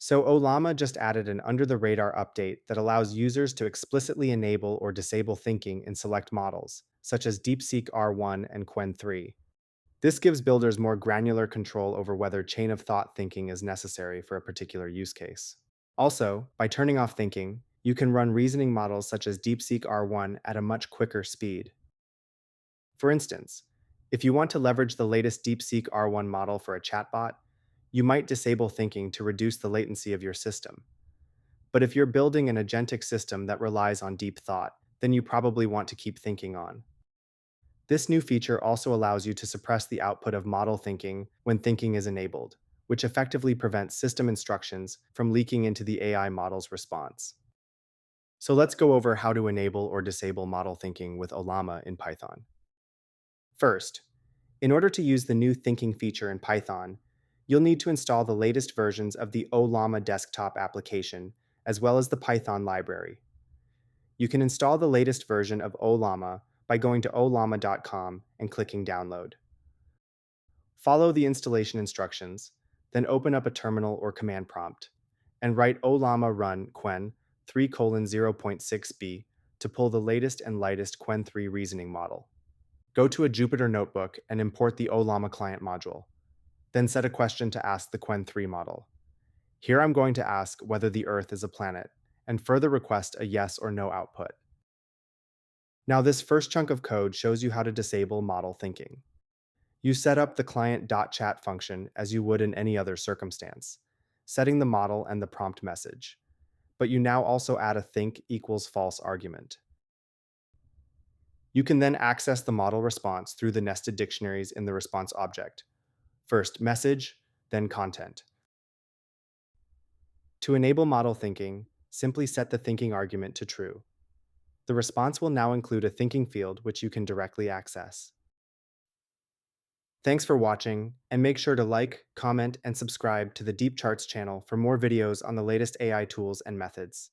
So Ollama just added an under-the-radar update that allows users to explicitly enable or disable thinking in select models, such as DeepSeek R1 and Qwen 3. This gives builders more granular control over whether chain of thought thinking is necessary for a particular use case. Also, by turning off thinking, you can run reasoning models such as DeepSeek R1 at a much quicker speed. For instance, if you want to leverage the latest DeepSeek R1 model for a chatbot, you might disable thinking to reduce the latency of your system. But if you're building an agentic system that relies on deep thought, then you probably want to keep thinking on. This new feature also allows you to suppress the output of model thinking when thinking is enabled, which effectively prevents system instructions from leaking into the AI model's response. So let's go over how to enable or disable model thinking with Ollama in Python. First, in order to use the new thinking feature in Python, you'll need to install the latest versions of the Ollama desktop application, as well as the Python library. You can install the latest version of Ollama by going to ollama.com and clicking download. Follow the installation instructions, then open up a terminal or command prompt, and write Ollama run Qwen 3:0.6b to pull the latest and lightest Qwen 3 reasoning model. Go to a Jupyter notebook and import the Ollama client module. Then set a question to ask the Qwen 3 model. Here I'm going to ask whether the Earth is a planet, and further request a yes or no output. Now this first chunk of code shows you how to disable model thinking. You set up the client.chat function as you would in any other circumstance, setting the model and the prompt message. But you now also add a think equals false argument. You can then access the model response through the nested dictionaries in the response object. First message, then content. To enable model thinking, simply set the thinking argument to true. The response will now include a thinking field which you can directly access. Thanks for watching, and make sure to like, comment, and subscribe to the Deep Charts channel for more videos on the latest AI tools and methods.